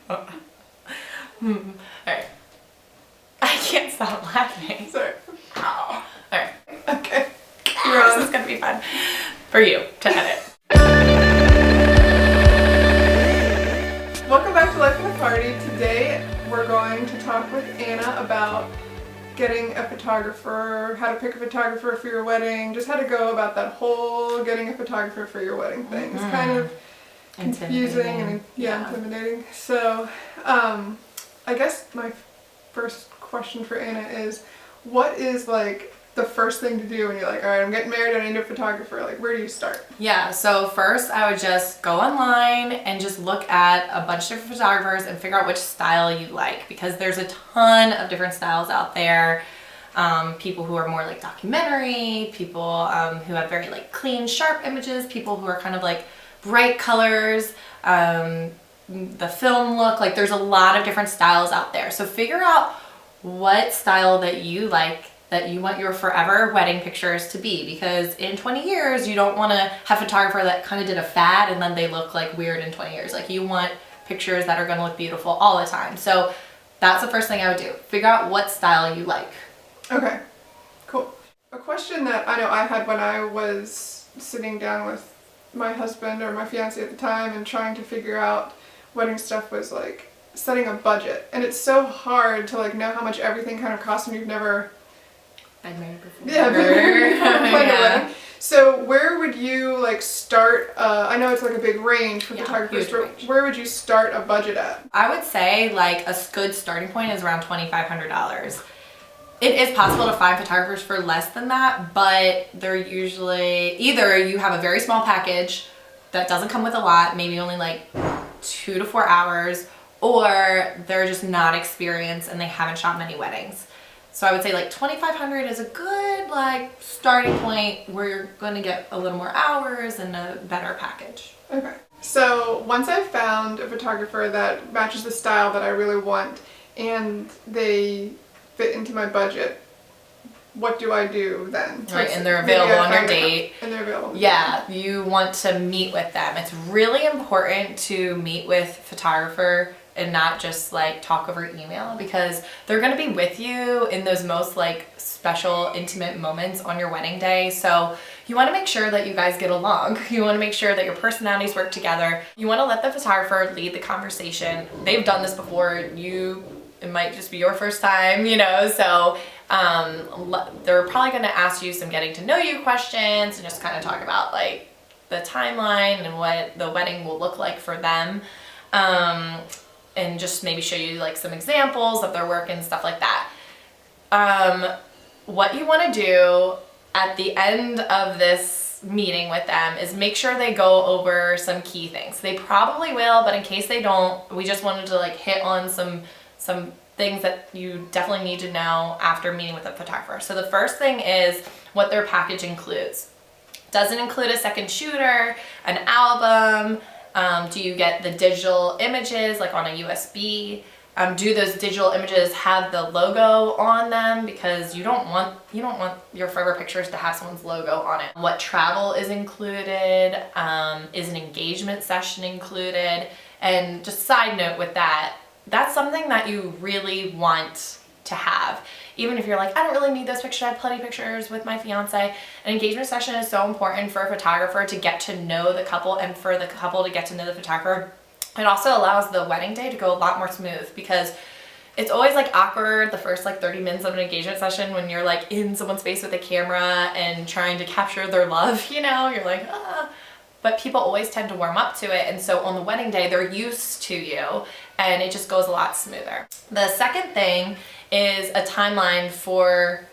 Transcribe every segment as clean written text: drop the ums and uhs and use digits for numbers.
Alright. I can't stop laughing. Sorry. Ow. Alright. Okay. This is gonna be fun for you to edit. Welcome back to Life in a Party. Today we're going to talk with Anna about getting a photographer, how to pick a photographer for your wedding, just how to go about that whole getting a photographer for your wedding thing. It's kind of confusing and intimidating. So I guess my first question for Anna is, what is like the first thing to do when you're like, all right, I'm getting married, I need a photographer? Like, where do you start? Yeah, so first I would just go online and just look at a bunch of different photographers and figure out which style you like, because there's a ton of different styles out there. People who are more like documentary, people who have very like clean, sharp images, people who are kind of like bright colors, the film look. Like, there's a lot of different styles out there. So figure out what style that you like, that you want your forever wedding pictures to be, because in 20 years you don't want to have a photographer that kind of did a fad and then they look like weird in 20 years. Like, you want pictures that are going to look beautiful all the time. So that's the first thing I would do. Figure out what style you like. Okay, cool. A question that I know I had when I was sitting down with my husband or my fiance at the time and trying to figure out wedding stuff was like setting a budget. And it's so hard to like know how much everything kind of costs when you've never been married before. Yeah, planned a wedding. So where would you like start? I know it's like a big range for photographers, but where would you start a budget at? I would say like a good starting point is around $2,500. It is possible to find photographers for less than that, but they're usually either you have a very small package that doesn't come with a lot, maybe only like 2 to 4 hours, or they're just not experienced and they haven't shot many weddings. So I would say like $2,500 is a good like starting point where you're going to get a little more hours and a better package. Okay. So once I've found a photographer that matches the style that I really want and they fit into my budget, what do I do then? Right, and they're available on your date. And they're available. Yeah, you want to meet with them. It's really important to meet with photographer and not just like talk over email, because they're going to be with you in those most like special, intimate moments on your wedding day. So you want to make sure that you guys get along. You want to make sure that your personalities work together. You want to let the photographer lead the conversation. They've done this before. It might just be your first time, you know, so they're probably going to ask you some getting to know you questions and just kind of talk about like the timeline and what the wedding will look like for them. And just maybe show you like some examples of their work and stuff like that. What you want to do at the end of this meeting with them is make sure they go over some key things. They probably will, but in case they don't, we just wanted to like hit on some things that you definitely need to know after meeting with a photographer. So the first thing is what their package includes. Does it include a second shooter, an album? Do you get the digital images like on a USB? Do those digital images have the logo on them? Because you don't want your forever pictures to have someone's logo on it. What travel is included? Is an engagement session included? And just side note with that, that's something that you really want to have. Even if you're like, I don't really need those pictures, I have plenty of pictures with my fiance. An engagement session is so important for a photographer to get to know the couple and for the couple to get to know the photographer. It also allows the wedding day to go a lot more smooth, because it's always like awkward the first like 30 minutes of an engagement session when you're like in someone's face with a camera and trying to capture their love, you know, you're like, ah. But people always tend to warm up to it, and so on the wedding day they're used to you and it just goes a lot smoother. The second thing is a timeline for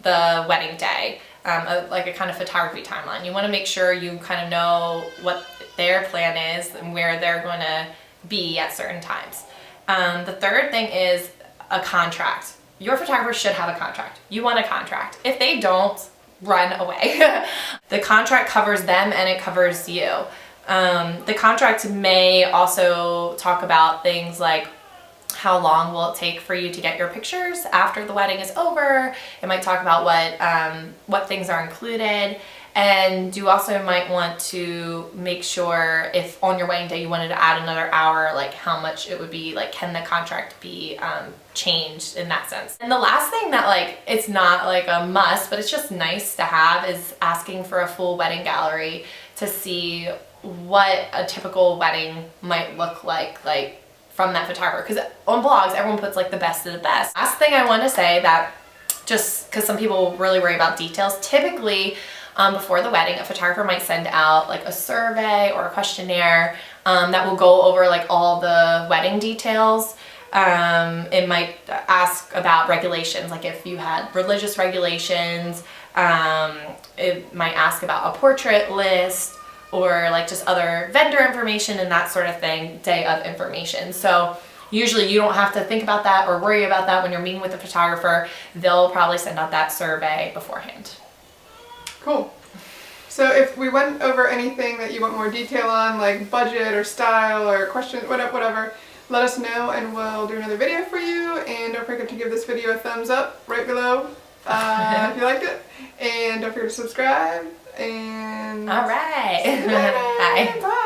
the wedding day, like a kind of photography timeline. You want to make sure you kind of know what their plan is and where they're going to be at certain times. The third thing is a contract. Your photographer should have a contract. You want a contract. If they don't, run away. The contract covers them and it covers you. The contract may also talk about things like how long will it take for you to get your pictures after the wedding is over. It might talk about what things are included. And you also might want to make sure if on your wedding day you wanted to add another hour, like how much it would be, like can the contract be changed in that sense. And the last thing that like, it's not like a must, but it's just nice to have is asking for a full wedding gallery to see what a typical wedding might look like from that photographer. Because on blogs, everyone puts like the best of the best. Last thing I want to say that just because some people really worry about details, typically before the wedding, a photographer might send out like a survey or a questionnaire that will go over like all the wedding details. It might ask about regulations, like if you had religious regulations, it might ask about a portrait list or like just other vendor information and that sort of thing, day of information. So usually you don't have to think about that or worry about that when you're meeting with a photographer. They'll probably send out that survey beforehand. Cool. So if we went over anything that you want more detail on, like budget or style or questions, whatever, let us know and we'll do another video for you. And don't forget to give this video a thumbs up right below if you liked it. And don't forget to subscribe. And all right. see you later. Bye. Bye.